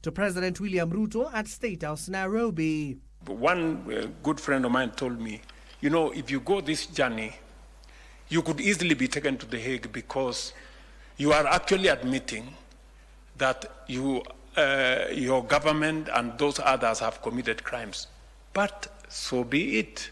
to President William Ruto at State House, Nairobi. One good friend of mine told me, you know, if you go this journey, you could easily be taken to The Hague because you are actually admitting that your government and those others have committed crimes. But so be it.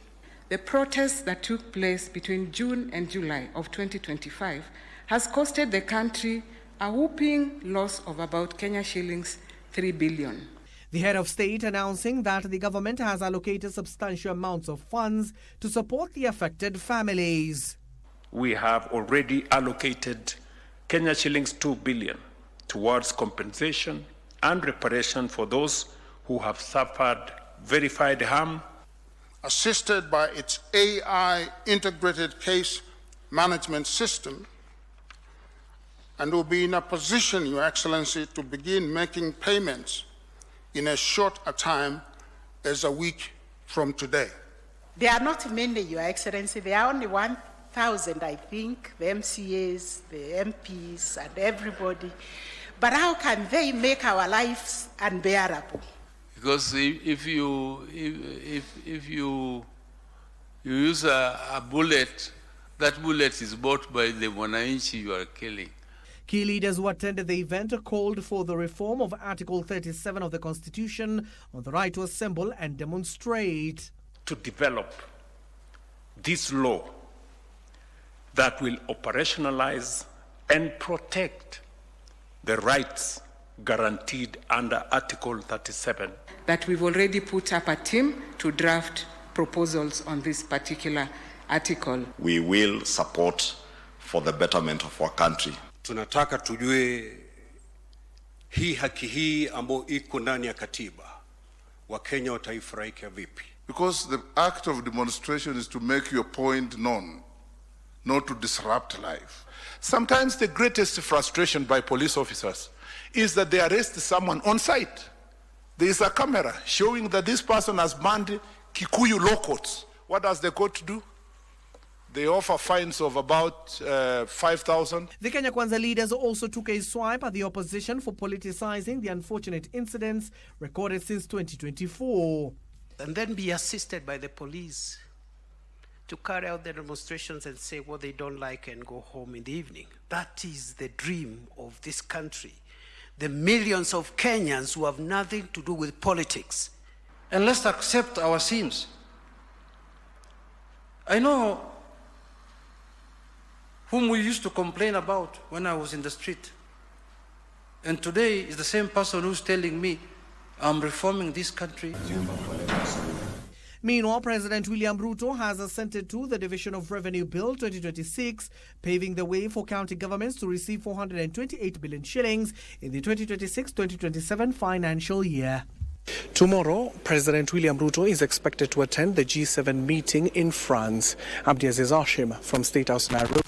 The protests that took place between June and July of 2025 has costed the country a whopping loss of about Kenya shillings 3 billion. The head of state announcing that the government has allocated substantial amounts of funds to support the affected families. We have already allocated Kenya shillings 2 billion towards compensation and reparation for those who have suffered verified harm. Assisted by its AI integrated case management system, and will be in a position, Your Excellency, to begin making payments in as short a time as a week from today. There are not many, Your Excellency. There are only 1,000, I think, the MCAs, the MPs, and everybody. But how can they make our lives unbearable? Because if you use a bullet, that bullet is bought by the Mwananchi you are killing. Key leaders who attended the event called for the reform of Article 37 of the Constitution on the right to assemble and demonstrate. To develop this law that will operationalize and protect the rights guaranteed under Article 37. That we've already put up a team to draft proposals on this particular article. We will support for the betterment of our country. Tunataka tujue hii haki hii ambayo iko ndani ya katiba, Wakenya wataifurahia vipi? Because the act of demonstration is to make your point known, not to disrupt life. Sometimes the greatest frustration by police officers is that they arrest someone on site. There is a camera showing that this person has banned Kikuyu law courts. What does the court do? They offer fines of about 5,000. The Kenya Kwanza leaders also took a swipe at the opposition for politicizing the unfortunate incidents recorded since 2024. And then be assisted by the police to carry out the demonstrations and say what they don't like and go home in the evening. That is the dream of this country. The millions of Kenyans who have nothing to do with politics. And let's accept our sins. I know whom we used to complain about when I was in the street. And today is the same person who's telling me I'm reforming this country. Meanwhile, President William Ruto has assented to the Division of Revenue Bill 2026, paving the way for county governments to receive 428 billion shillings in the 2026-2027 financial year. Tomorrow, President William Ruto is expected to attend the G7 meeting in France. Abdiaziz Hashim from State House, Nairobi.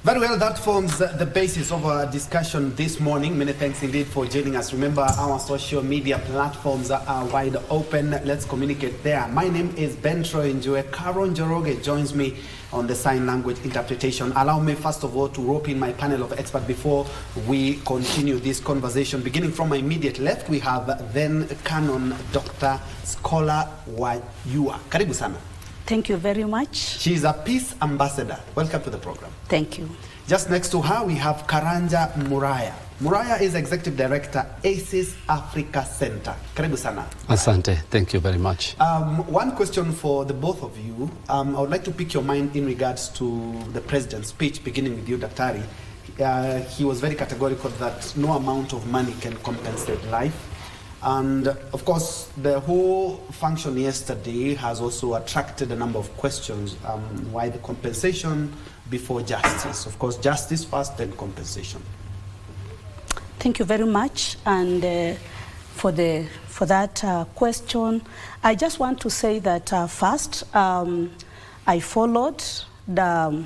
Very well, that forms the basis of our discussion this morning. Many thanks indeed for joining us. Remember, our social media platforms are wide open. Let's communicate there. My name is Ben Troy Njue. Karon Joroge joins me on the sign language interpretation. Allow me first of all to rope in my panel of experts before we continue this conversation. Beginning from my immediate left, we have then Canon Dr. Scholar Wayua. Karibu sana. Thank you very much. She is a peace ambassador. Welcome to the program. Thank you. Just next to her, we have Karanja Muraya. Muraya is Executive Director, ACES Africa Center. Karibu sana. Asante. Thank you very much. One question for the both of you. I would like to pick your mind in regards to the President's speech, beginning with you, Daktari. He was very categorical that no amount of money can compensate life. And of course, the whole function yesterday has also attracted a number of questions. Why the compensation before justice? Of course, justice first, then compensation. Thank you very much. And for that question, I just want to say that first, I followed the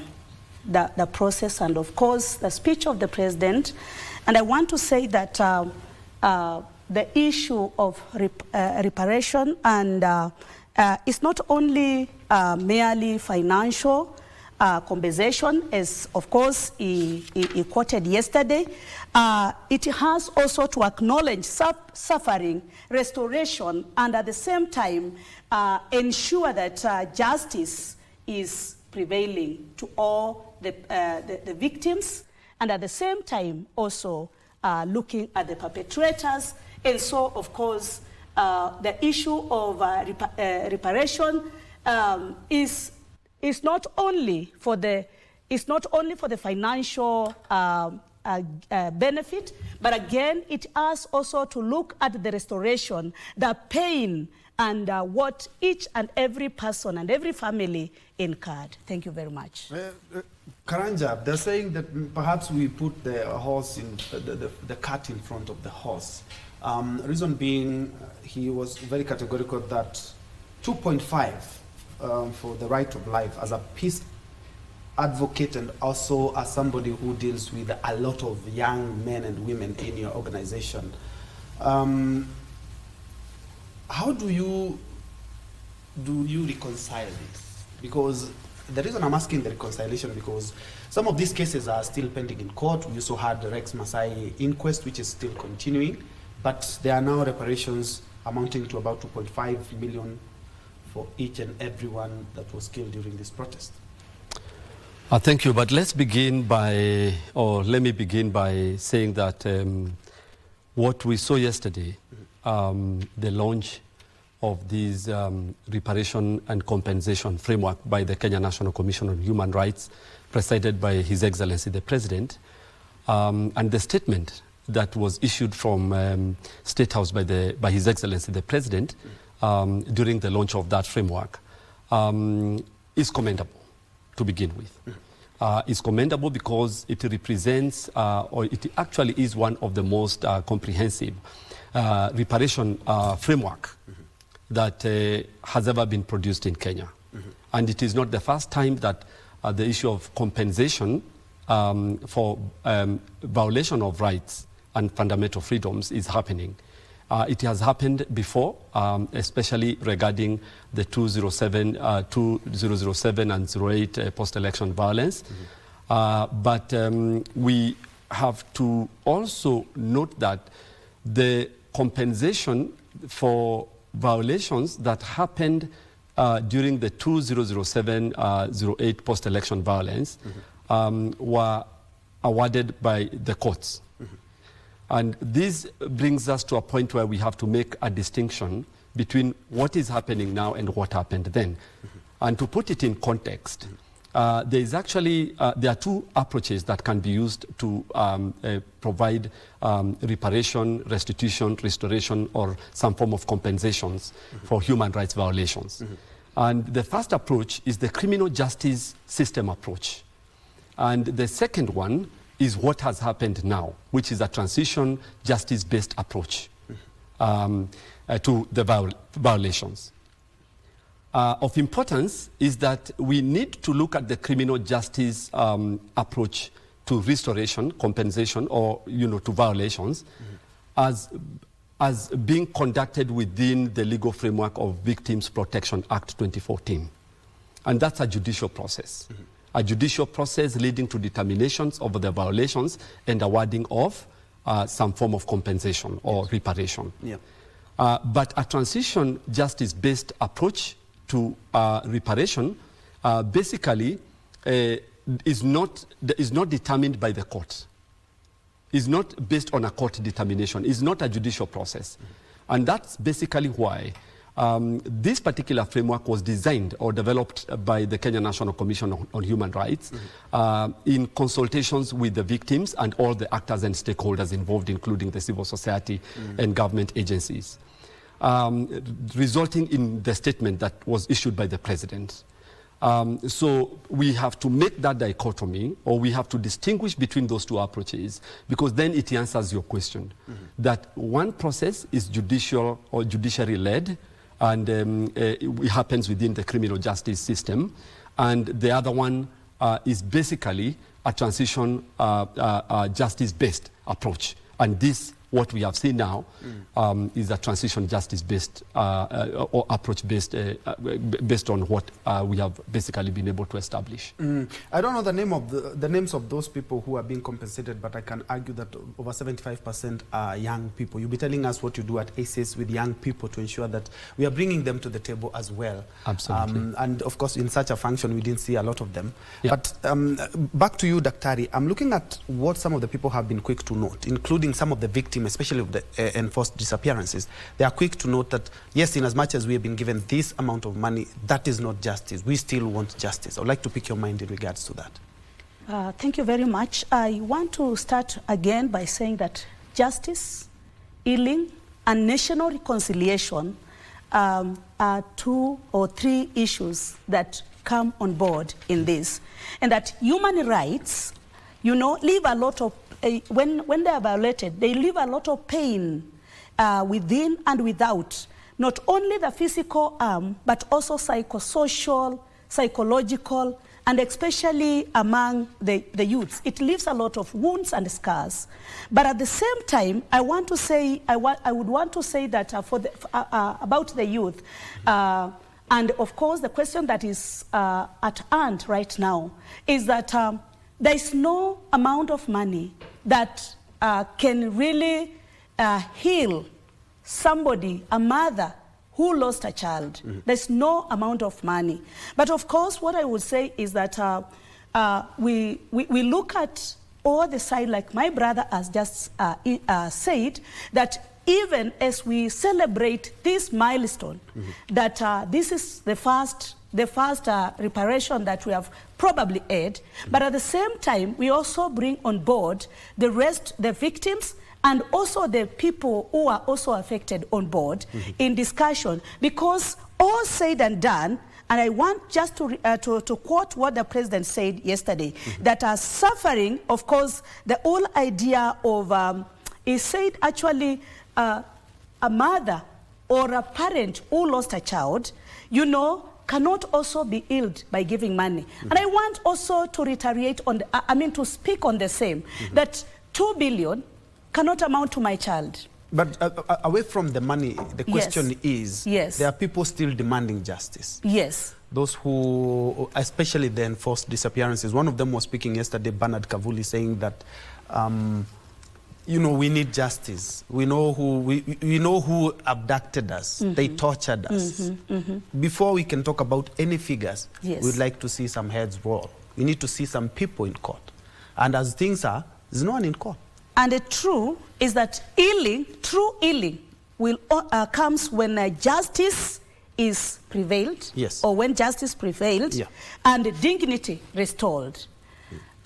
process and of course the speech of the President. And I want to say that the issue of reparation and it's not only merely financial, compensation, as of course he quoted yesterday. It has also to acknowledge suffering, restoration, and at the same time ensure that justice is prevailing to all the victims, and at the same time also looking at the perpetrators. And so, of course, the issue of reparation is not only for the financial benefit, but again, it has also to look at the restoration, the pain, and what each and every person and every family incurred. Thank you very much. Karanja, they're saying that perhaps we put the horse in the cart in front of the horse. Reason being, he was very categorical that 2.5 for the right of life as a peace advocate and also as somebody who deals with a lot of young men and women in your organization. How do you reconcile this? Because the reason I'm asking the reconciliation, because some of these cases are still pending in court. We also had the Rex Masai inquest, which is still continuing, but there are now reparations amounting to about 2.5 million for each and everyone that was killed during this protest. Thank you, but let me begin by saying that what we saw yesterday, the launch of this reparation and compensation framework by the Kenya National Commission on Human Rights, presided by His Excellency the President, and the statement that was issued from State House by His Excellency the President during the launch of that framework is commendable to begin with. It's commendable because it represents, or it actually is one of the most comprehensive reparation framework that has ever been produced in Kenya. And it is not the first time that the issue of compensation for violation of rights and fundamental freedoms is happening. It has happened before, especially regarding the 2007 and 08 post-election violence. But we have to also note that the compensation for violations that happened during the 2007-08 post-election violence were awarded by the courts. And this brings us to a point where we have to make a distinction between what is happening now and what happened then. And to put it in context, there are two approaches that can be used to provide reparation, restitution, restoration, or some form of compensations for human rights violations. And the first approach is the criminal justice system approach. And the second one is what has happened now, which is a transition justice-based approach to the violations. Of importance is that we need to look at the criminal justice approach to restoration, compensation, or to violations as being conducted within the legal framework of Victims Protection Act 2014. And that's a judicial process. A judicial process leading to determinations of the violations and awarding of some form of compensation or reparation. But a transition justice-based approach to reparation basically is not determined by the court. Is not based on a court determination. Is not a judicial process. And that's basically why this particular framework was designed or developed by the Kenya National Commission on Human Rights in consultations with the victims and all the actors and stakeholders involved, including the civil society and government agencies, resulting in the statement that was issued by the President. So we have to make that dichotomy, or we have to distinguish between those two approaches, because then it answers your question. That one process is judicial or judiciary-led, and it happens within the criminal justice system, and the other one is basically a transition justice-based approach, and this what we have seen now is a transition justice-based or approach-based based on what we have basically been able to establish. I don't know the names of those people who are being compensated, but I can argue that over 75% are young people. You'll be telling us what you do at ACES with young people to ensure that we are bringing them to the table as well. Absolutely. And of course, in such a function, we didn't see a lot of them. Yeah. But back to you, Daktari. I'm looking at what some of the people have been quick to note, including some of the victims, especially of the enforced disappearances. They are quick to note that, yes, in as much as we have been given this amount of money, that is not justice. We still want justice. I would like to pick your mind in regards to that. Thank you very much. I want to start again by saying that justice, healing, and national reconciliation are 2 or 3 issues that come on board in this. And that human rights, you know, leave a lot of when they are violated, they leave a lot of pain within and without, not only the physical harm, but also psychosocial, psychological, and especially among the youths. It leaves a lot of wounds and scars. But at the same time, I want to say, I would want to say that about the youth, and of course the question that is at hand right now is that there is no amount of money that can really heal somebody, a mother who lost a child. There's no amount of money. But of course, what I would say is that we look at all the side, like my brother has just said, that even as we celebrate this milestone, that this is the first reparation that we have probably had, but at the same time, we also bring on board the rest, the victims, and also the people who are also affected on board in discussion, because all said and done, and I want just to quote what the president said yesterday, that are suffering, of course, the whole idea of, he said actually, a mother or a parent who lost a child, you know, cannot also be healed by giving money. And I want also to reiterate on, to speak on the same, that 2 billion cannot amount to my child. But away from the money, the question is, there are people still demanding justice. Yes. Those who, especially the enforced disappearances. One of them was speaking yesterday, Bernard Kavuli, saying that, you know, we need justice. We know who abducted us. They tortured us. Before we can talk about any figures, we'd like to see some heads roll. We need to see some people in court. And as things are, there's no one in court. And the truth is that healing, true healing, will comes when justice is prevailed, or when justice prevailed, and dignity restored.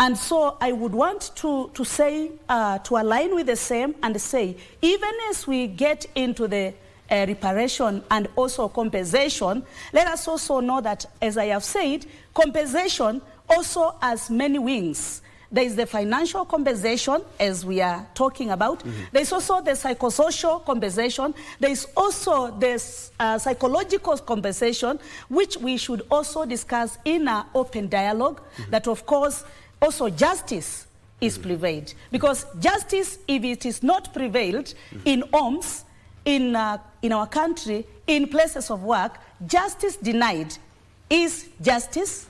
And so I would want to say, to align with the same and say, even as we get into the reparation and also compensation, let us also know that, as I have said, compensation also has many wings. There is the financial compensation, as we are talking about. There is also the psychosocial compensation. There is also this psychological compensation, which we should also discuss in our open dialogue, that of course also justice is prevailed. Because justice, if it is not prevailed in homes, in our country, in places of work, justice denied is justice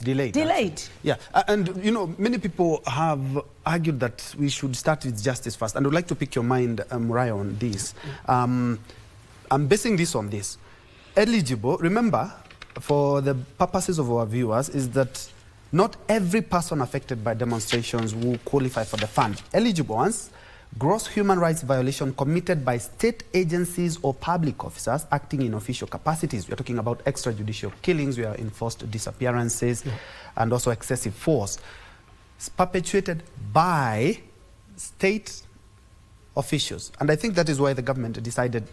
delayed. Delayed. Yeah, and you know, many people have argued that we should start with justice first. And I would like to pick your mind, Mariah, on this. I'm basing this on this. Eligible, remember, for the purposes of our viewers, is that not every person affected by demonstrations will qualify for the fund. Eligible ones, gross human rights violation committed by state agencies or public officers acting in official capacities. We are talking about extrajudicial killings, we are enforced disappearances, and also excessive force. It's perpetuated by state officials. And I think that is why the government decided,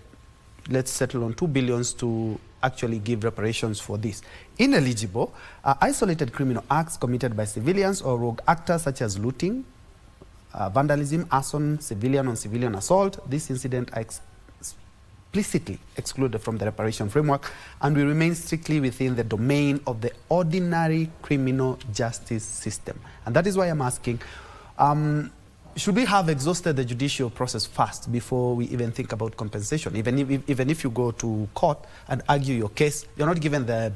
let's settle on 2 billion to actually give reparations for this. Ineligible are isolated criminal acts committed by civilians or rogue actors such as looting, vandalism, arson, civilian on civilian assault. This incident are explicitly excluded from the reparation framework and will remain strictly within the domain of the ordinary criminal justice system. And that is why I'm asking, should we have exhausted the judicial process first before we even think about compensation? Even if you go to court and argue your case, you're not given the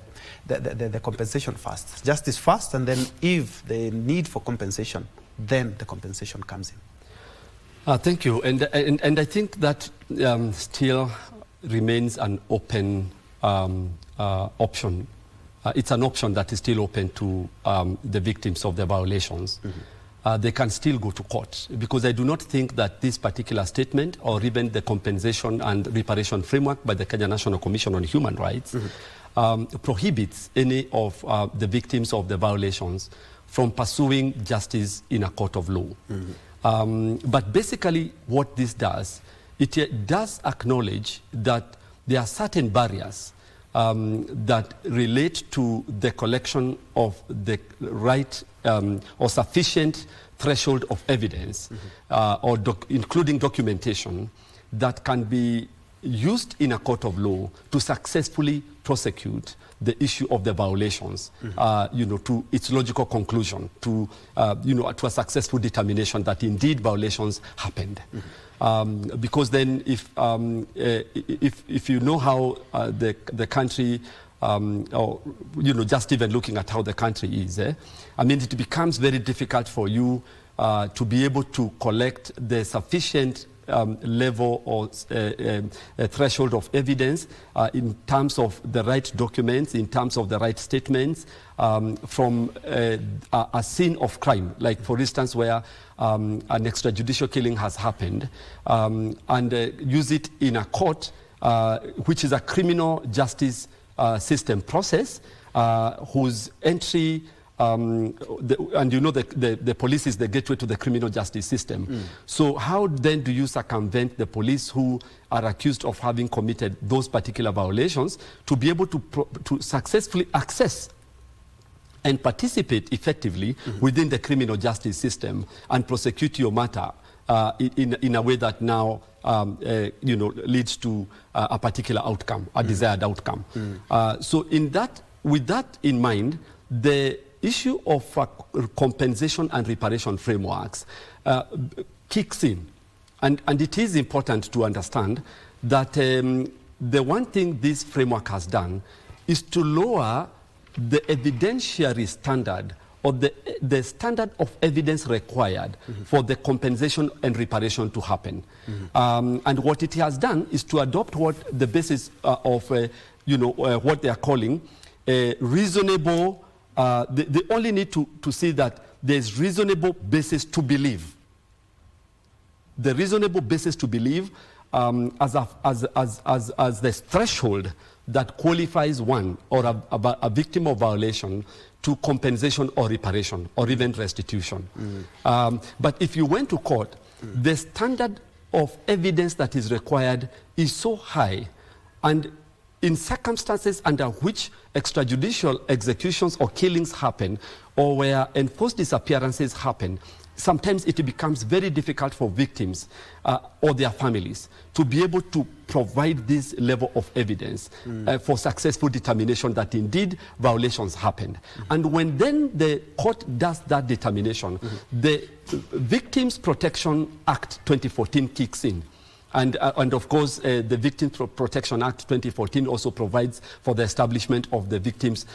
compensation first. Justice first, and then if the need for compensation, then the compensation comes in. Thank you. And I think that still remains an open option. It's an option that is still open to the victims of the violations. They can still go to court, because I do not think that this particular statement or even the compensation and reparation framework by the Kenya National Commission on Human Rights prohibits any of the victims of the violations from pursuing justice in a court of law. But basically what this does, it does acknowledge that there are certain barriers that relate to the collection of the right or sufficient threshold of evidence, including documentation, that can be used in a court of law to successfully prosecute the issue of the violations, to its logical conclusion, to a successful determination that indeed violations happened. Because then, if you know how the country, or just even looking at how the country is, I mean, it becomes very difficult for you to be able to collect the sufficient level or threshold of evidence in terms of the right documents, in terms of the right statements from a scene of crime, like for instance where an extrajudicial killing has happened, and use it in a court, which is a criminal justice system process, whose entry the police is the gateway to the criminal justice system. So how then do you circumvent the police who are accused of having committed those particular violations to be able to successfully access and participate effectively within the criminal justice system and prosecute your matter in a way that now leads to a particular outcome, a desired outcome. So with that in mind, the issue of compensation and reparation frameworks kicks in. And it is important to understand that the one thing this framework has done is to lower the evidentiary standard, or the standard of evidence required for the compensation and reparation to happen. And what it has done is to adopt what the basis of what they are calling a reasonable. They only need to see that there's reasonable basis to believe. The reasonable basis to believe as the threshold that qualifies one or a victim of violation to compensation or reparation or even restitution. But if you went to court, the standard of evidence that is required is so high, and in circumstances under which extrajudicial executions or killings happen, or where enforced disappearances happen, sometimes it becomes very difficult for victims or their families to be able to provide this level of evidence for successful determination that indeed violations happened. And when then the court does that determination, the Victims Protection Act 2014 kicks in. And of course, the Victims Protection Act 2014 also provides for the establishment of the Victims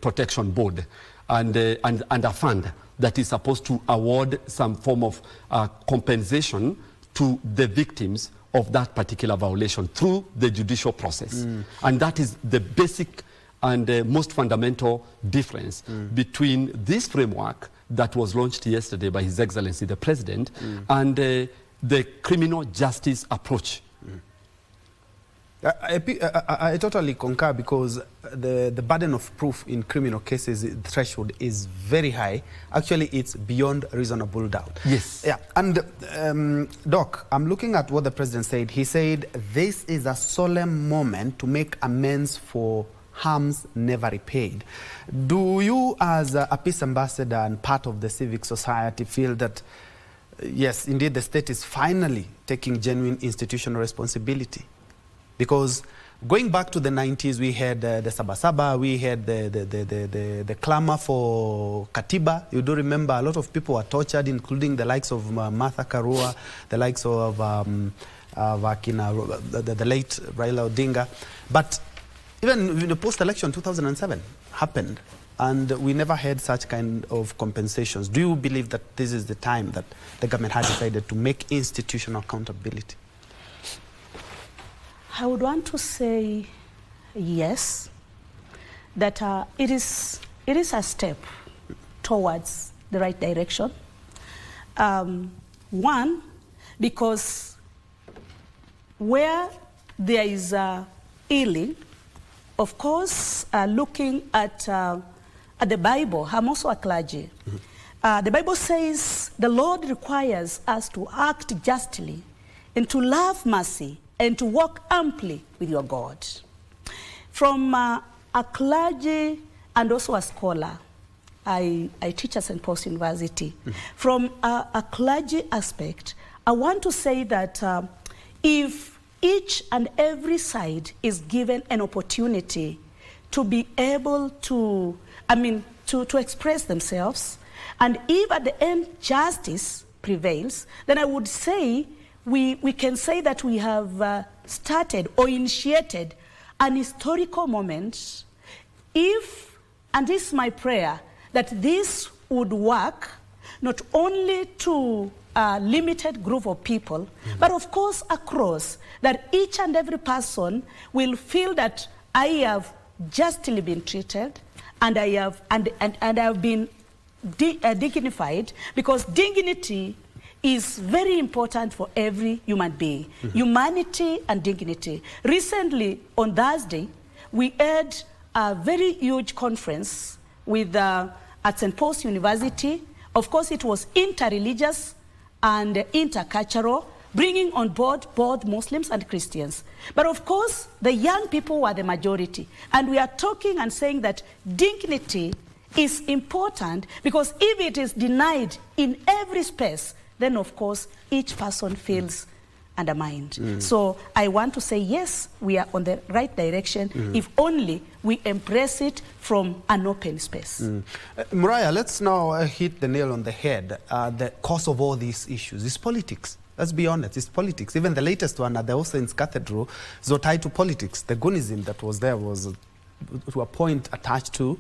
Protection Board and a fund that is supposed to award some form of compensation to the victims of that particular violation through the judicial process. And that is the basic and most fundamental difference between this framework that was launched yesterday by His Excellency the President and the criminal justice approach. I totally concur, because the burden of proof in criminal cases, the threshold is very high. Actually, it's beyond reasonable doubt. Yes. Yeah. And Doc, I'm looking at what the President said. He said, this is a solemn moment to make amends for harms never repaid. Do you, as a peace ambassador and part of the civic society, feel that yes, indeed, the state is finally taking genuine institutional responsibility? Because Going back to the 90s, we had the Sabasaba, we had the clamor for Katiba. You do remember a lot of people were tortured, including the likes of Martha Karua, the likes of the late Raila Odinga. But even the post-election 2007 happened, and we never had such kind of compensations. Do you believe that this is the time that the government has decided to make institutional accountability? I would want to say yes, that it is a step towards the right direction. One, because where there is healing, of course, looking at the Bible, I'm also a clergy. The Bible says the Lord requires us to act justly and to love mercy and to walk amply with your God. From a clergy and also a scholar, I teach at St. Paul's University. From a clergy aspect, I want to say that if each and every side is given an opportunity to be able to, to express themselves, and if at the end justice prevails, then I would say we can say that we have started or initiated an historical moment. If, and this is my prayer, that this would work not only to a limited group of people, but of course across, that each and every person will feel that I have justly been treated, and I have been dignified, because dignity is very important for every human being. Humanity and dignity. Recently, on Thursday, we had a very huge conference with at St. Paul's University. Of course, it was interreligious and intercultural, bringing on board both Muslims and Christians. But of course, the young people were the majority. And we are talking and saying that dignity is important, because if it is denied in every space, then of course each person feels undermined. So I want to say yes, we are on the right direction, if only we embrace it from an open space. Mariah, let's now hit the nail on the head. The cause of all these issues is politics. Let's be honest, it's politics. Even the latest one at the Osain's Cathedral is tied to politics. The Gunism that was there was to a point attached to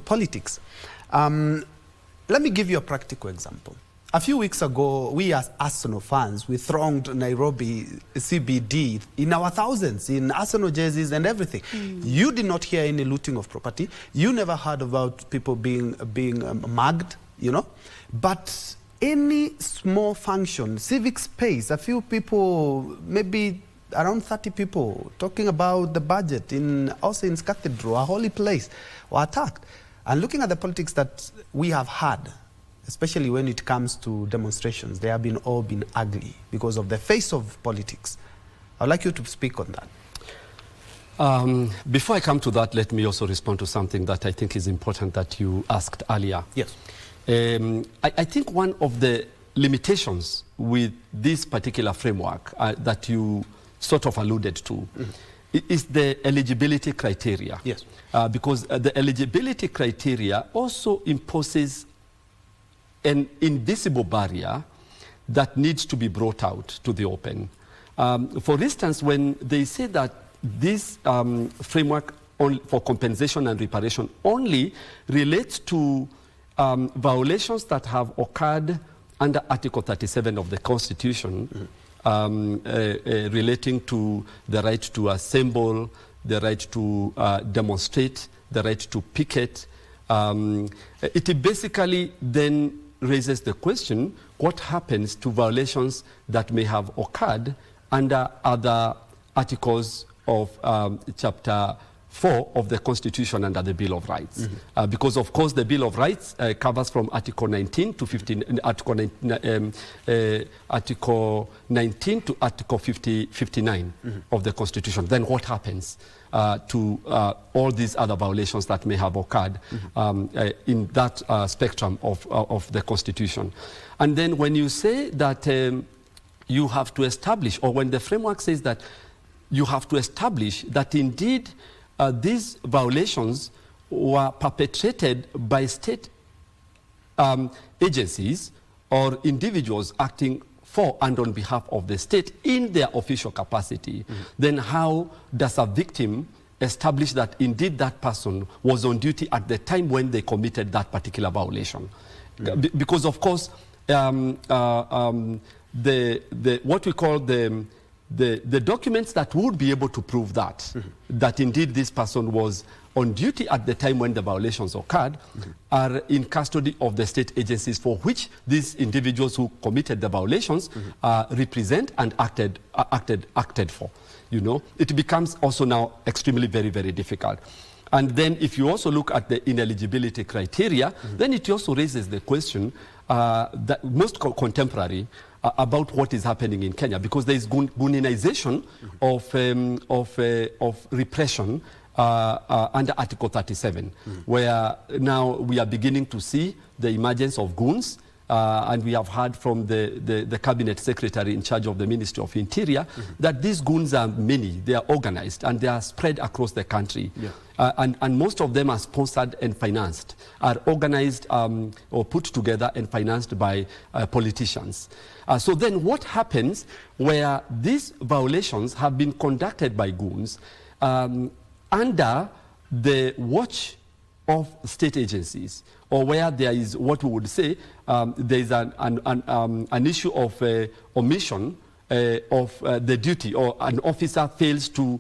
politics. Let me give you a practical example. A few weeks ago, we as Arsenal fans, we thronged Nairobi CBD in our thousands, in Arsenal jerseys and everything. You did not hear any looting of property. You never heard about people being mugged, you know. But any small function, civic space, a few people, maybe around 30 people, talking about the budget in Osain's Cathedral, a holy place, were attacked. And looking at the politics that we have had, especially when it comes to demonstrations, they have all been ugly because of the face of politics. I'd like you to speak on that. Before I come to that, let me also respond to something that I think is important that you asked earlier. Yes. I think one of the limitations with this particular framework that you sort of alluded to is the eligibility criteria. Yes. Because the eligibility criteria also imposes an invisible barrier that needs to be brought out to the open. For instance, when they say that this framework for compensation and reparation only relates to violations that have occurred under Article 37 of the Constitution, relating to the right to assemble, the right to demonstrate, the right to picket, it basically then raises the question, what happens to violations that may have occurred under other articles of Chapter 4 of the Constitution under the Bill of Rights? Because of course the Bill of Rights covers from Article 19 to 15, Article 19 to Article 59 of the Constitution. Then what happens to all these other violations that may have occurred in that spectrum of the Constitution? And then when you say that you have to establish, or when the framework says that you have to establish that indeed these violations were perpetrated by state agencies or individuals acting for and on behalf of the state in their official capacity, then how does a victim establish that indeed that person was on duty at the time when they committed that particular violation? Because of course, what we call the documents that would be able to prove that, that indeed this person was on duty at the time when the violations occurred, are in custody of the state agencies for which these individuals who committed the violations represent and acted for. You know, it becomes also now extremely very, very difficult. And then if you also look at the ineligibility criteria, then it also raises the question that most contemporary about what is happening in Kenya, because there is Guninization of repression under Article 37, where now we are beginning to see the emergence of goons, and we have heard from the cabinet secretary in charge of the Ministry of Interior that these goons are many, they are organized, and they are spread across the country. And most of them are sponsored and financed, are organized or put together and financed by politicians. So then what happens where these violations have been conducted by goons under the watch of state agencies, or where there is what we would say there is an issue of omission of the duty, or an officer fails to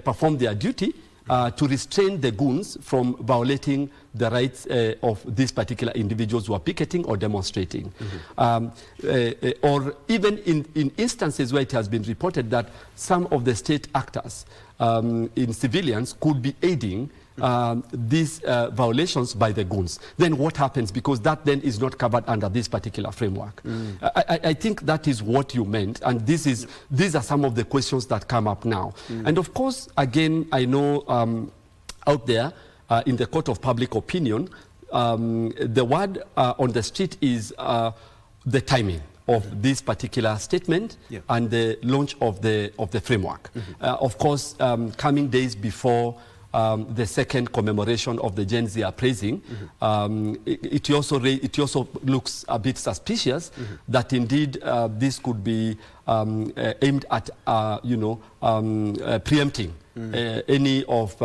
perform their duty to restrain the goons from violating the rights of these particular individuals who are picketing or demonstrating. Or even in instances where it has been reported that some of the state actors in civilians could be aiding these violations by the goons. Then what happens? Because that then is not covered under this particular framework. I think that is what you meant, and these are some of the questions that come up now. And of course, again, I know out there in the court of public opinion, the word on the street is the timing of this particular statement and the launch of the framework. Of course, coming days before the second commemoration of the Gen Z appraising, it also looks a bit suspicious that indeed this could be aimed at preempting any of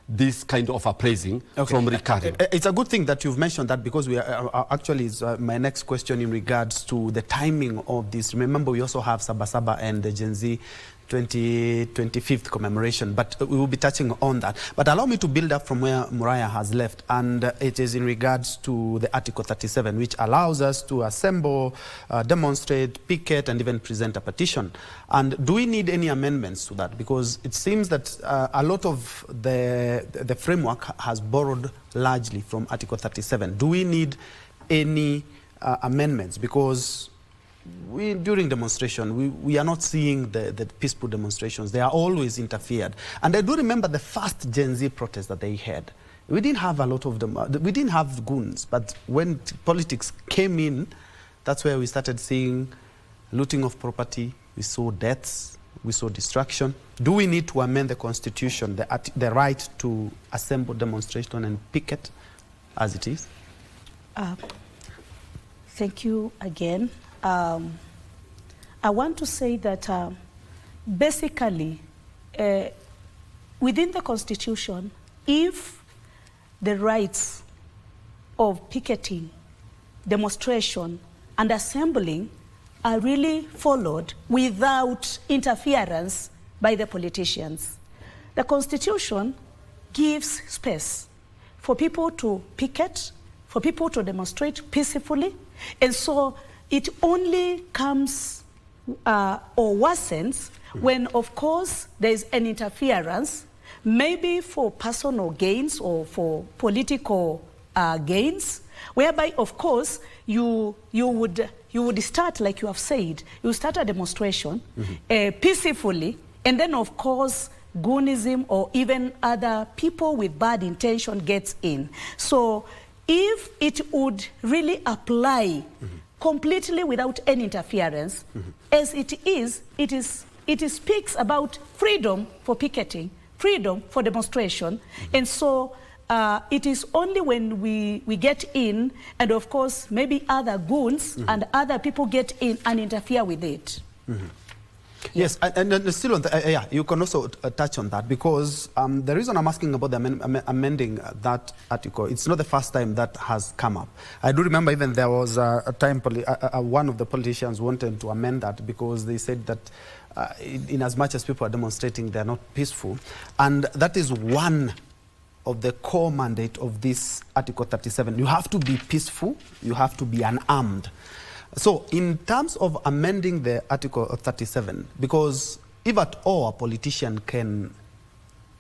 this kind of appraising from recurring. It's a good thing that you've mentioned that, because we are actually is my next question in regards to the timing of this. Remember, we also have Sabasaba and the Gen Z 25th commemoration, but we will be touching on that. But allow me to build up from where Muriah has left, and it is in regards to the Article 37, which allows us to assemble, demonstrate, picket, and even present a petition. And do we need any amendments to that? Because it seems that a lot of the framework has borrowed largely from Article 37. Do we need any amendments? Because during demonstration, we are not seeing the peaceful demonstrations. They are always interfered. And I do remember the first Gen Z protest that they had. We didn't have a lot of them. We didn't have goons. But when politics came in, that's where we started seeing looting of property. We saw deaths. We saw destruction. Do we need to amend the Constitution, the right to assemble, demonstration, and picket as it is? Thank you again. I want to say that basically within the Constitution, if the rights of picketing, demonstration, and assembling are really followed without interference by the politicians, the Constitution gives space for people to picket, for people to demonstrate peacefully, and so it only comes or worsens when, of course, there is an interference, maybe for personal gains or for political gains, whereby, of course, you would start, like you have said, you start a demonstration peacefully, and then, of course, goonism or even other people with bad intention gets in. So if it would really apply completely without any interference, as it is it speaks about freedom for picketing, freedom for demonstration, and so it is only when we get in, and of course maybe other goons and other people get in and interfere with it. Yes, and still on the, you can also touch on that, because the reason I'm asking about the amending that article, it's not the first time that has come up. I do remember even there was a time one of the politicians wanted to amend that because they said that in as much as people are demonstrating, they're not peaceful. And that is one of the core mandate of this Article 37. You have to be peaceful, you have to be unarmed. So in terms of amending the Article 37, because if at all a politician can,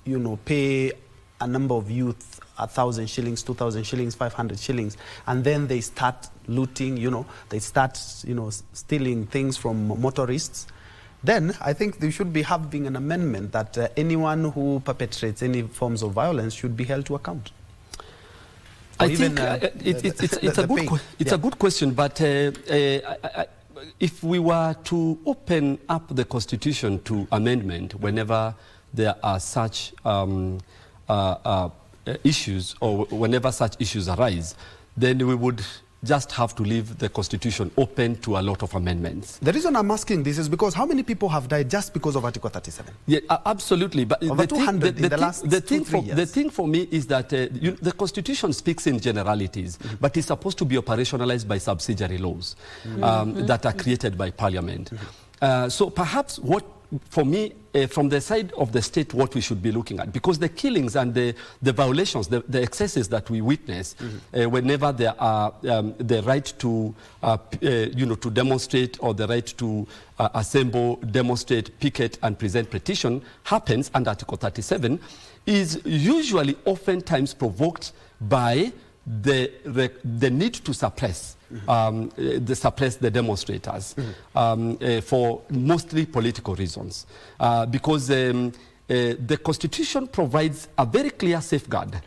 you know, pay a number of youth 1,000 shillings, 2,000 shillings, 500 shillings, and then they start looting, you know, they start, you know, stealing things from motorists, then I think they should be having an amendment that anyone who perpetrates any forms of violence should be held to account. I think it's a good question, but if we were to open up the Constitution to amendment whenever there are such issues, or whenever such issues arise, then we would just have to leave the Constitution open to a lot of amendments. The reason I'm asking this is because how many people have died just because of Article 37? Yeah, absolutely. But over 200 in the last 2-3 years. The thing for me is that the Constitution speaks in generalities, but it's supposed to be operationalized by subsidiary laws that are created by Parliament. So perhaps what, for me, from the side of the state, what we should be looking at, because the killings and the violations, the excesses that we witness, whenever there are the right to, you know, to demonstrate, or the right to assemble, demonstrate, picket, and present petition happens under Article 37, is usually oftentimes provoked by the need to suppress the demonstrators for mostly political reasons, because the Constitution provides a very clear safeguard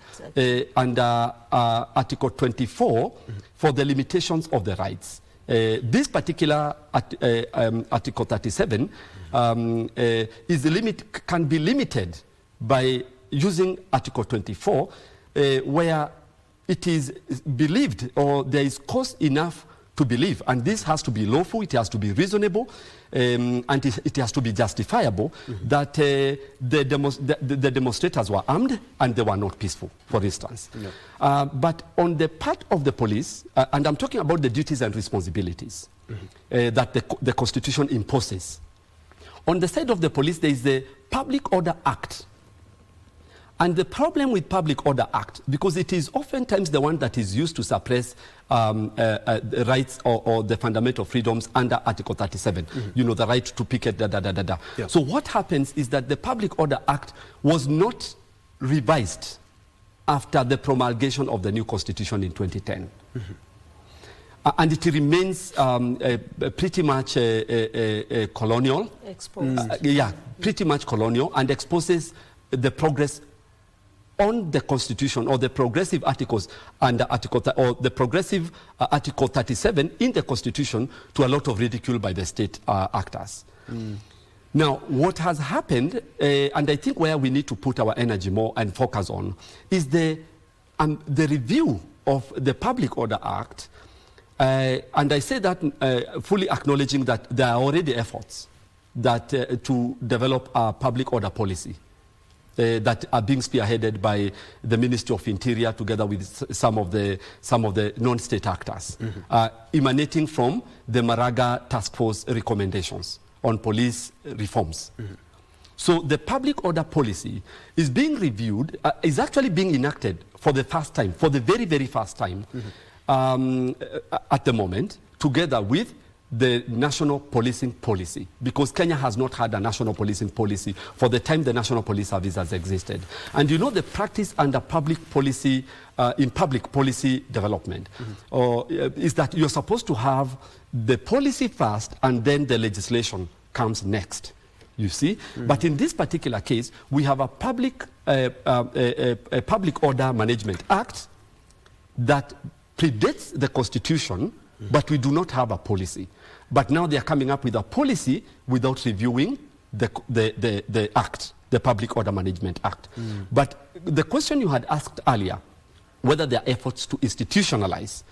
under Article 24 for the limitations of the rights. This particular Article 37 can be limited by using Article 24, where it is believed, or there is cause enough to believe, and this has to be lawful, it has to be reasonable, and it has to be justifiable, that the demonstrators were armed and they were not peaceful, for instance. But on the part of the police, and I'm talking about the duties and responsibilities that the Constitution imposes. On the side of the police, there is the Public Order Act. And the problem with Public Order Act, because it is oftentimes the one that is used to suppress the rights or the fundamental freedoms under Article 37, you know, the right to picket, Yeah. So what happens is that the Public Order Act was not revised after the promulgation of the new Constitution in 2010. And it remains pretty much colonial. Exposed. Yeah, pretty much colonial, and exposes the progress on the Constitution, or the progressive articles under the progressive Article 37 in the Constitution, to a lot of ridicule by the state actors. Now, what has happened, and I think where we need to put our energy more and focus on, is the review of the Public Order Act, and I say that fully acknowledging that there are already efforts that to develop a public order policy. That are being spearheaded by the Ministry of Interior together with some of the non-state actors, emanating from the Maraga Task Force recommendations on police reforms. So the public order policy is being reviewed, is actually being enacted for the first time, for the very, very first time at the moment, together with the national policing policy, because Kenya has not had a national policing policy for the time the National Police Service has existed. And you know, the practice under public policy, in public policy development, is that you're supposed to have the policy first and then the legislation comes next, you see. But in this particular case, we have a Public Order Management Act that predates the Constitution, but we do not have a policy. But now they are coming up with a policy without reviewing the Act, the Public Order Management Act. But the question you had asked earlier, whether there are efforts to institutionalize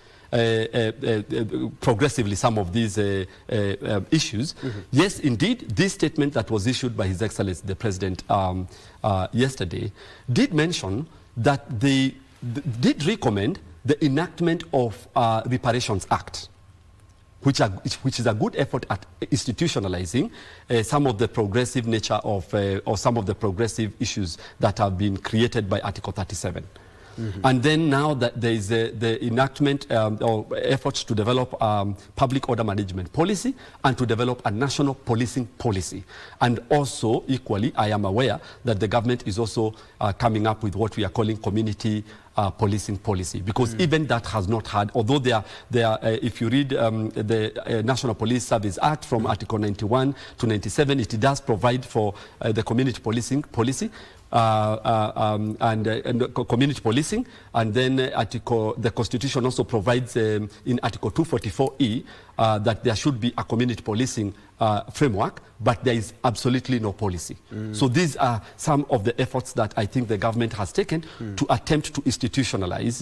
progressively some of these issues. Yes, indeed, this statement that was issued by His Excellency the President yesterday did mention that they did recommend the enactment of Reparations Act, which is a good effort at institutionalizing some of the progressive nature of, or some of the progressive issues that have been created by Article 37. And then now that there is the enactment or efforts to develop public order management policy and to develop a national policing policy. And also, equally, I am aware that the government is also coming up with what we are calling community policing policy, because even that has not had, although there are if you read the National Police Service Act from Article 91 to 97, it does provide for the community policing policy. Community policing, and then the Constitution also provides in Article 244E that there should be a community policing framework, but there is absolutely no policy. So these are some of the efforts that I think the government has taken to attempt to institutionalize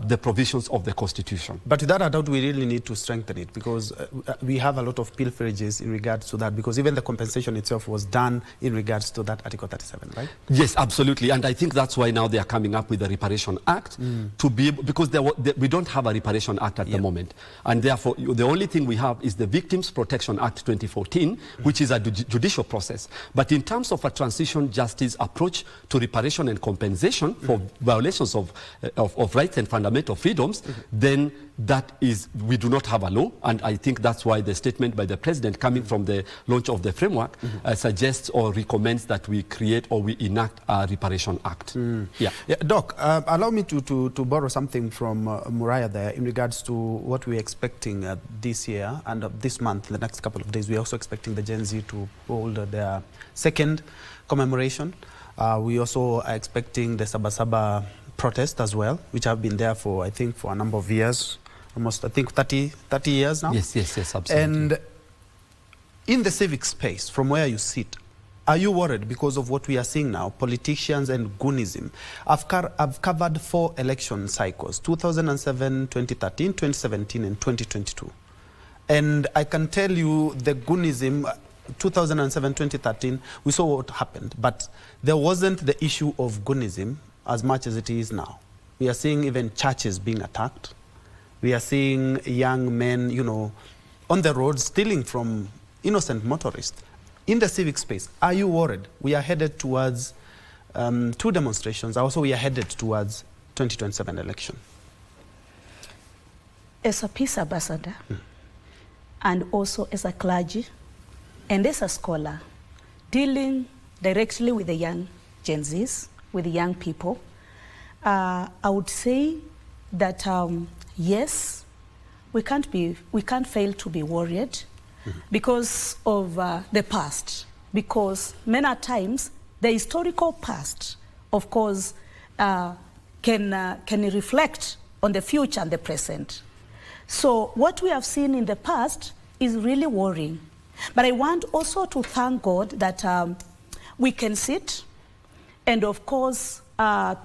the provisions of the Constitution. But to that, I doubt we really need to strengthen it, because we have a lot of pilferages in regards to that, because even the compensation itself was done in regards to that Article 37, right? Yes, absolutely. And I think that's why now they are coming up with the Reparation Act to be able, because we don't have a Reparation Act at the moment. And therefore, the only thing we have is the Victims Protection Act 2014, which is a judicial process. But in terms of a transition justice approach to reparation and compensation for violations of rights and fundamental freedoms, then that is, we do not have a law. And I think that's why the statement by the President coming from the launch of the framework suggests or recommends that we create or we enact a Reparation Act. Doc, allow me to borrow something from Muraya there in regards to what we're expecting this year and this month, the next couple of days. We're also expecting the Gen Z to hold their second commemoration. We also are expecting the Sabasaba protest as well, which have been there for, I think, for a number of years, almost, I think, 30 years now. Yes, absolutely. And in the civic space, from where you sit, are you worried because of what we are seeing now, politicians and goonism? I've covered 4 election cycles, 2007, 2013, 2017, and 2022. And I can tell you the goonism, 2007, 2013, we saw what happened, but there wasn't the issue of goonism as much as it is now. We are seeing even churches being attacked. We are seeing young men, you know, on the road stealing from innocent motorists. In the civic space, are you worried? We are headed towards 2 demonstrations. Also, we are headed towards 2027 election. As a peace ambassador, and also as a clergy, and as a scholar, dealing directly with the young Gen Zs, with the young people, I would say that yes, we can't fail to be worried because of the past, because many times the historical past, of course, can reflect on the future and the present. So what we have seen in the past is really worrying. But I want also to thank God that we can sit and, of course,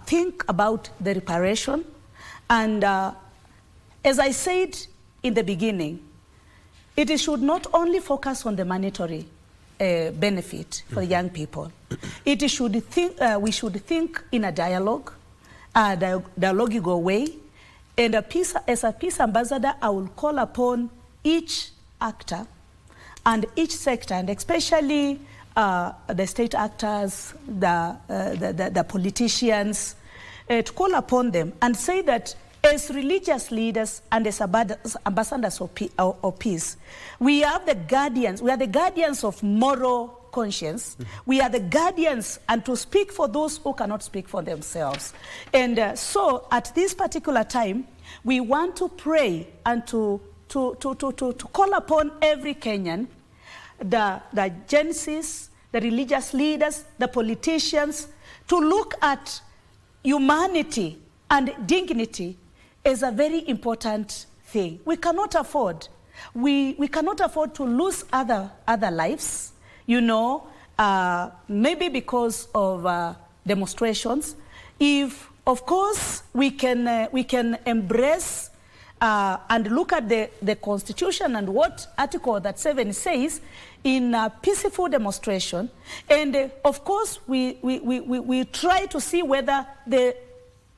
think about the reparation. And as I said in the beginning, it should not only focus on the monetary benefit for young people. We should think in a dialogical way. And as a peace ambassador, I will call upon each actor and each sector, and especially the state actors, the politicians, to call upon them and say that as religious leaders and as ambassadors of peace, we are the guardians of moral conscience. We are the guardians, and to speak for those who cannot speak for themselves. And so at this particular time, we want to pray and to call upon every Kenyan, the Gen Zs, the religious leaders, the politicians, to look at humanity and dignity as a very important thing. We cannot afford. We cannot afford to lose other lives, you know, maybe because of demonstrations, if, of course, we can embrace and look at the Constitution and what Article 7 says in peaceful demonstration, and of course we try to see whether the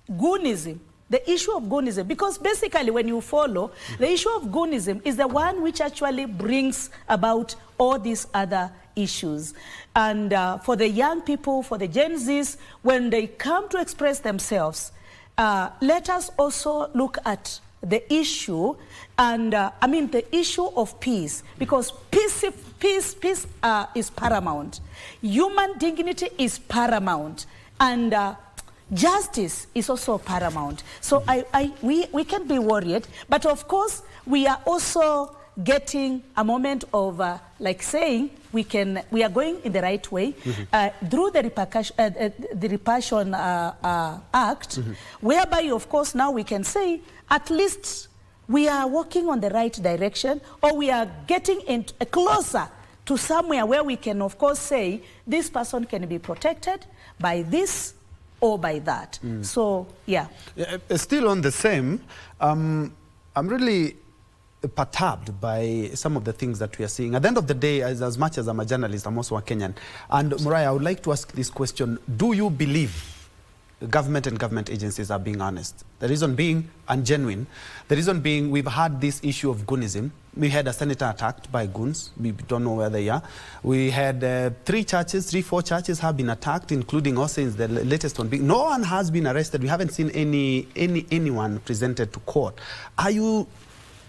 goonism, the issue of goonism, because basically when you follow, the issue of goonism is the one which actually brings about all these other issues. And for the young people, for the Gen Zs, when they come to express themselves, let us also look at the issue, and the issue of peace, because peace is paramount. Human dignity is paramount, and justice is also paramount. So we can be worried, but of course we are also getting a moment of like saying we are going in the right way through the Repression Act, whereby of course now we can say at least we are walking on the right direction, or we are getting closer to somewhere where we can of course say this person can be protected by this or by that. So yeah. Still on the same, I'm really perturbed by some of the things that we are seeing. At the end of the day, as much as I'm a journalist, I'm also a Kenyan. And Mariah, I would like to ask this question. Do you believe the government and government agencies are being honest? The reason being, and genuine, the reason being, we've had this issue of goonism. We had a senator attacked by goons. We don't know where they are. We had 4 churches have been attacked, including us, since the latest one being. No one has been arrested. We haven't seen anyone presented to court. Are you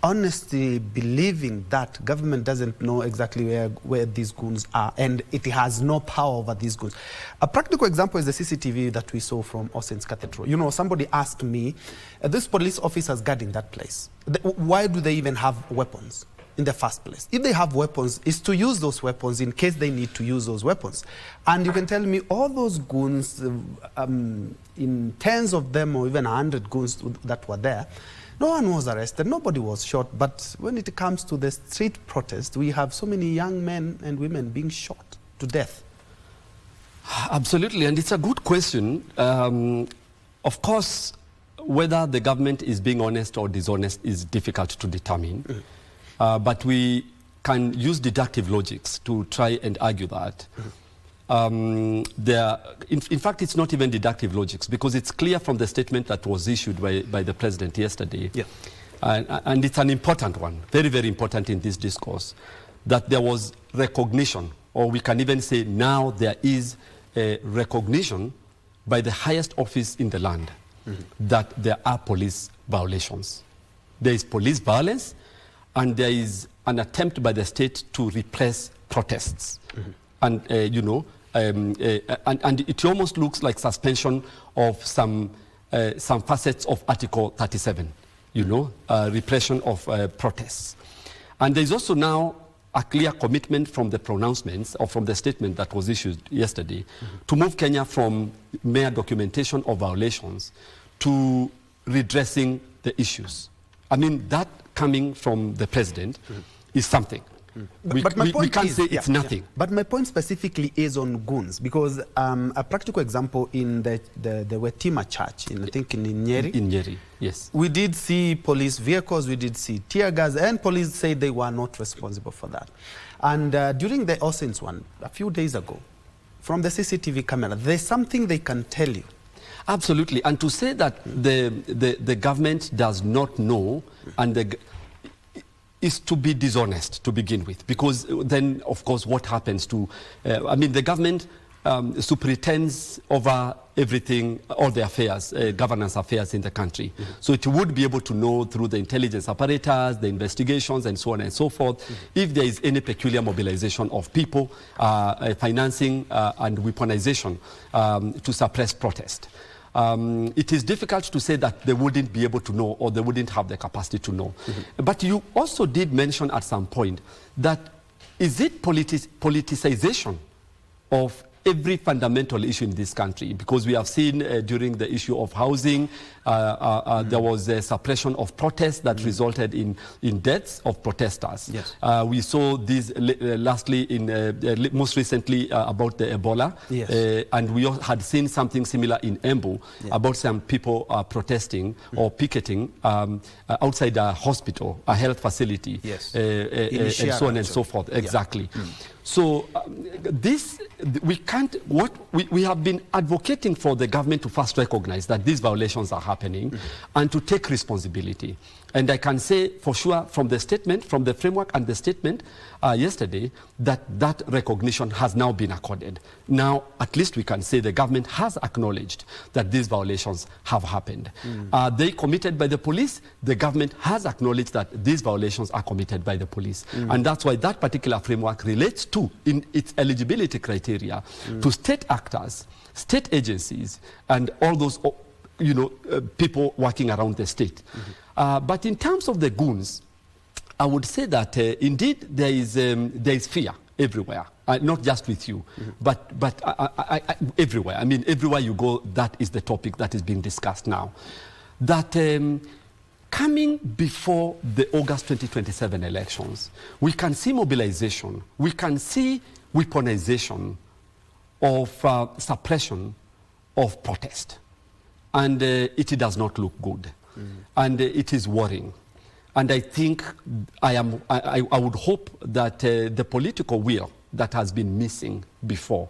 honestly believing that government doesn't know exactly where these goons are, and it has no power over these goons? A practical example is the CCTV that we saw from Austin's Cathedral. You know, somebody asked me, these police officers guarding that place, why do they even have weapons in the first place? If they have weapons, it's to use those weapons in case they need to use those weapons. And you can tell me all those goons, in tens of them or even 100 goons that were there, no one was arrested, nobody was shot. But when it comes to the street protest, we have so many young men and women being shot to death. Absolutely, and it's a good question. Of course, whether the government is being honest or dishonest is difficult to determine. But we can use deductive logics to try and argue that. In fact, it's not even deductive logics, because it's clear from the statement that was issued by the president yesterday, and it's an important one, very, very important in this discourse, that there was recognition, or we can even say now there is a recognition by the highest office in the land that there are police violations. There is police violence, and there is an attempt by the state to repress protests. And, and it almost looks like suspension of some facets of Article 37, repression of protests. And there's also now a clear commitment from the pronouncements or from the statement that was issued yesterday to move Kenya from mere documentation of violations to redressing the issues. I mean, that coming from the president is something. We can't say it's nothing. But my point specifically is on goons, because a practical example in the Wetima Church, I think in Nyeri. In Nyeri, yes. We did see police vehicles, we did see tear gas, and police said they were not responsible for that. And during the Austin's one, a few days ago, from the CCTV camera, there's something they can tell you. Absolutely, and to say that the government does not know and is to be dishonest to begin with, because then, of course, what happens to, the government superintends over everything, all the affairs, governance affairs in the country. So it would be able to know through the intelligence apparatus, the investigations, and so on and so forth, if there is any peculiar mobilization of people, financing and weaponization to suppress protest. It is difficult to say that they wouldn't be able to know, or they wouldn't have the capacity to know. But you also did mention at some point that is it politicization of every fundamental issue in this country, because we have seen during the issue of housing, there was a suppression of protests that resulted in deaths of protesters. Yes. We saw this lastly in most recently about the Ebola, Yes. and we had seen something similar in Embu about some people protesting or picketing outside a hospital, a health facility, Yes. And so on and so forth. Exactly. So we can't, we have been advocating for the government to first recognize that these violations are happening and to take responsibility. And I can say for sure from the statement, from the framework and the statement yesterday, that recognition has now been accorded. Now, at least we can say the government has acknowledged that these violations have happened. Are they committed by the police? The government has acknowledged that these violations are committed by the police. And that's why that particular framework relates to, in its eligibility criteria, to state actors, state agencies, and all those people working around the state. But in terms of the goons, I would say that indeed there is fear everywhere, not just with you, but everywhere. I mean, everywhere you go, that is the topic that is being discussed now. That coming before the August 2027 elections, we can see mobilization, we can see weaponization of suppression of protest. And it does not look good. And it is worrying. And I think I would hope that the political will that has been missing before,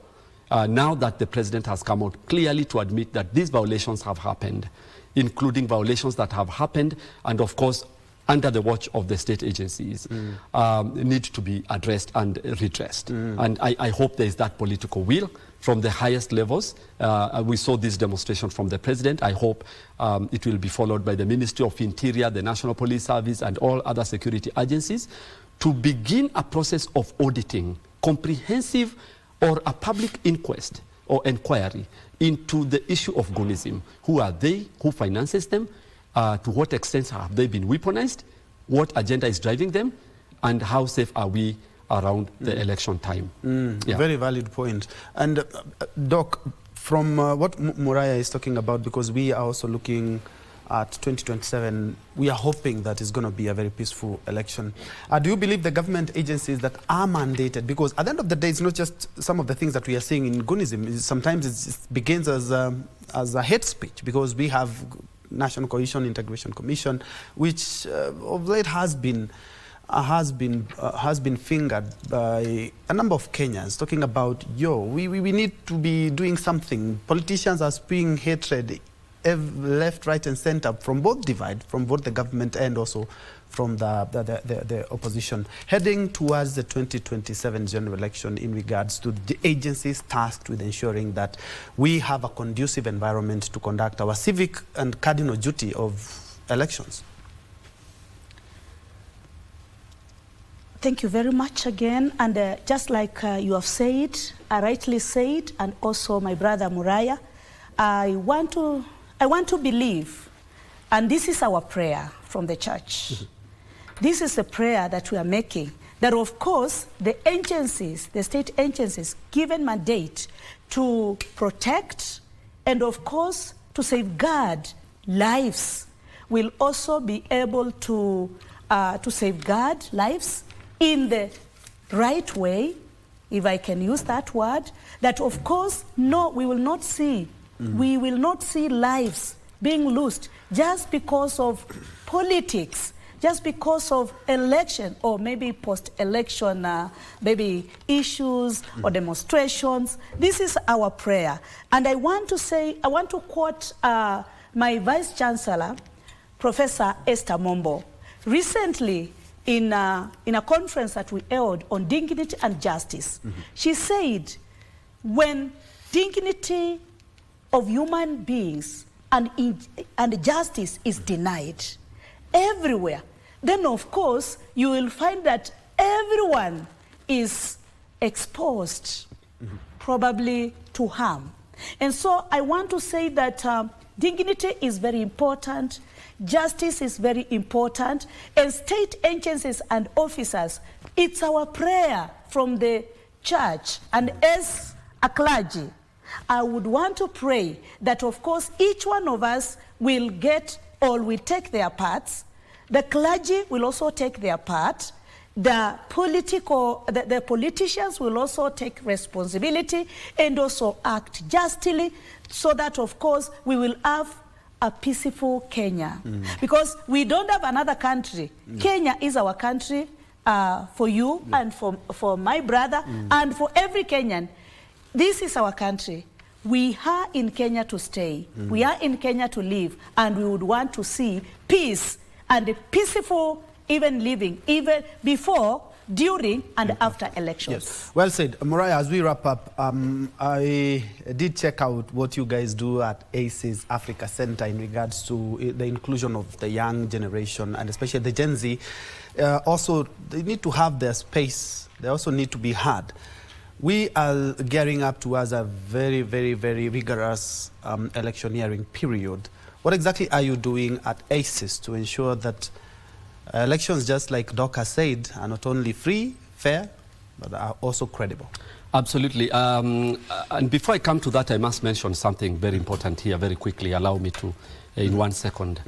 now that the president has come out clearly to admit that these violations have happened, including violations that have happened, and of course, under the watch of the state agencies, need to be addressed and redressed. And I hope there is that political will from the highest levels. We saw this demonstration from the president. I hope it will be followed by the Ministry of Interior, the National Police Service, and all other security agencies to begin a process of auditing, comprehensive or a public inquest or inquiry into the issue of goonism. Who are they? Who finances them? To what extent have they been weaponized? What agenda is driving them? And how safe are we around the election time? Very valid point. And Doc, from what Muraya is talking about, because we are also looking at 2027, we are hoping that it's going to be a very peaceful election. Do you believe the government agencies that are mandated, because at the end of the day, it's not just some of the things that we are seeing in goonism, sometimes it begins as a hate speech, because we have National Cohesion Integration Commission, which of late has been fingered by a number of Kenyans, talking about, we need to be doing something. Politicians are spewing hatred left, right, and center from both the government and also from the opposition, heading towards the 2027 general election in regards to the agencies tasked with ensuring that we have a conducive environment to conduct our civic and cardinal duty of elections. Thank you very much again. And just like you have said, rightly said, and also my brother Muraya, I want to believe, and this is our prayer from the church. This is the prayer that we are making, that of course the agencies, the state agencies, given mandate to protect and of course to safeguard lives, will also be able to safeguard lives in the right way, if I can use that word, that of course, no, we will not see lives being lost just because of politics, just because of election or maybe post-election maybe issues or demonstrations. This is our prayer. And I want to quote my Vice Chancellor, Professor Esther Mombo, recently in a conference that we held on dignity and justice. She said, when dignity of human beings and justice is denied everywhere, then of course you will find that everyone is exposed probably to harm. And so I want to say that dignity is very important, justice is very important, and state agencies and officers, it's our prayer from the church. And as a clergy, I would want to pray that, of course, each one of us will get or will take their parts. The clergy will also take their part. The politicians will also take responsibility and also act justly, so that, of course, we will have a peaceful Kenya. Because we don't have another country. Kenya is our country for you and for my brother and for every Kenyan. This is our country. We are in Kenya to stay. We are in Kenya to live, and we would want to see peace and a peaceful even living, even before, during, and after elections. Yes. Well said. Mariah, as we wrap up, I did check out what you guys do at ACES Africa Center in regards to the inclusion of the young generation, and especially the Gen Z. Also, they need to have their space. They also need to be heard. We are gearing up towards a very, very, very rigorous electioneering period. What exactly are you doing at ACES to ensure that elections, just like Doc has said, are not only free, fair, but are also credible? Absolutely. And before I come to that, I must mention something very important here, very quickly. Allow me to, in 1 second.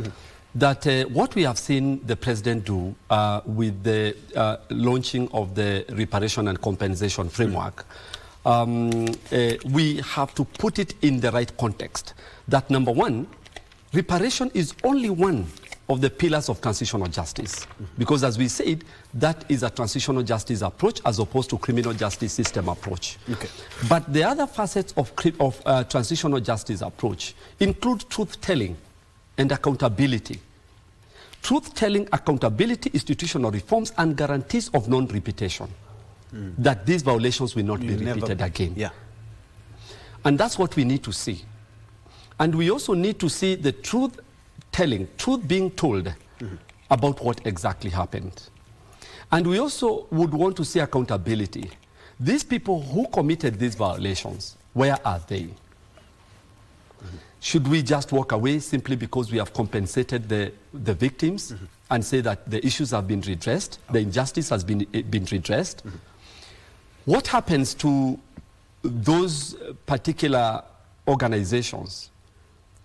That what we have seen the president do with the launching of the reparation and compensation framework, we have to put it in the right context. That number one, reparation is only one of the pillars of transitional justice. Because as we said, that is a transitional justice approach as opposed to criminal justice system approach. But the other facets of transitional justice approach include truth-telling and accountability. Truth-telling, accountability, institutional reforms, and guarantees of non-repetition. That these violations will not be repeated again. And that's what we need to see. And we also need to see the truth-telling, truth being told about what exactly happened. And we also would want to see accountability. These people who committed these violations, where are they? Should we just walk away simply because we have compensated the victims and say that the issues have been redressed, the injustice has been redressed? What happens to those particular organizations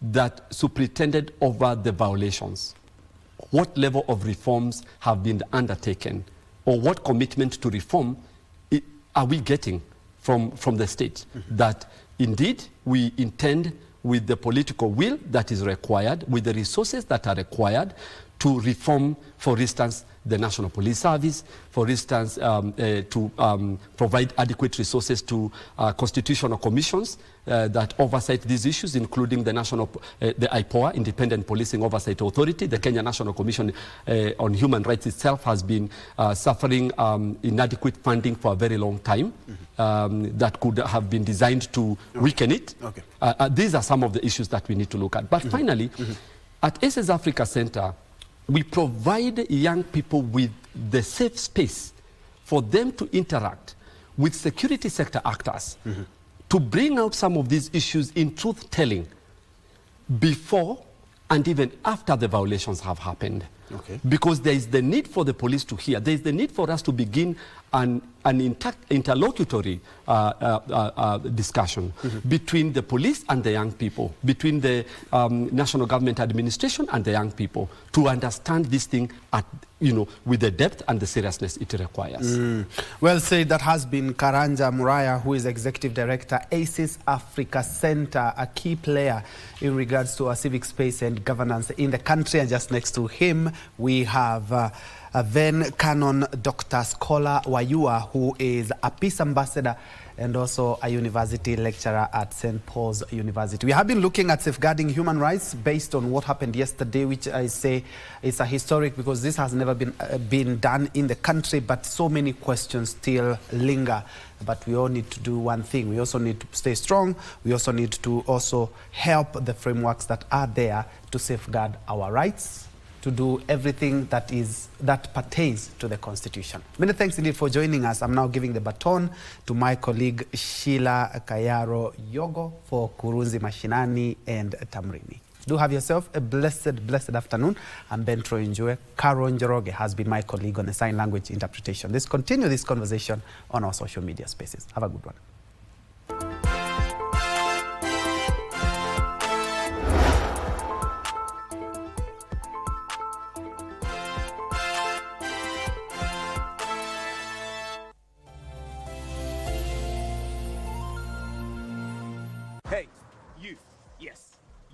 that superintended over the violations? What level of reforms have been undertaken? Or what commitment to reform are we getting from the state? That indeed we intend, with the political will that is required, with the resources that are required, to reform, for instance, the National Police Service, for instance, to provide adequate resources to constitutional commissions that oversight these issues, including the the IPOA, Independent Policing Oversight Authority. The Kenya National Commission on Human Rights itself has been suffering inadequate funding for a very long time that could have been designed to weaken it. These are some of the issues that we need to look at. But finally, at ACES Africa Center, we provide young people with the safe space for them to interact with security sector actors to bring out some of these issues in truth-telling before and even after the violations have happened. Because there is the need for the police to hear. There is the need for us to begin an interlocutory discussion between the police and the young people, between the national government administration and the young people, to understand this thing at, with the depth and the seriousness it requires. Well said. That has been Karanja Muraya, who is Executive Director, ACES Africa Center, a key player in regards to our civic space and governance in the country. And just next to him, we have then Canon Dr. Scholar Wayua, who is a peace ambassador and also a university lecturer at St. Paul's University. We have been looking at safeguarding human rights based on what happened yesterday, which I say is a historic, because this has never been done in the country, but so many questions still linger. But we all need to do one thing. We also need to stay strong. We also need to also help the frameworks that are there to safeguard our rights, to do everything that pertains to the Constitution. Many thanks indeed for joining us. I'm now giving the baton to my colleague Sheila Kayaro Yogo for Kurunzi Mashinani and Tamrini. Do have yourself a blessed afternoon. I'm Ben Troy Njue. Karo Njoroge has been my colleague on the sign language interpretation. Let's continue this conversation on our social media spaces. Have a good one. Hey, you. Yes.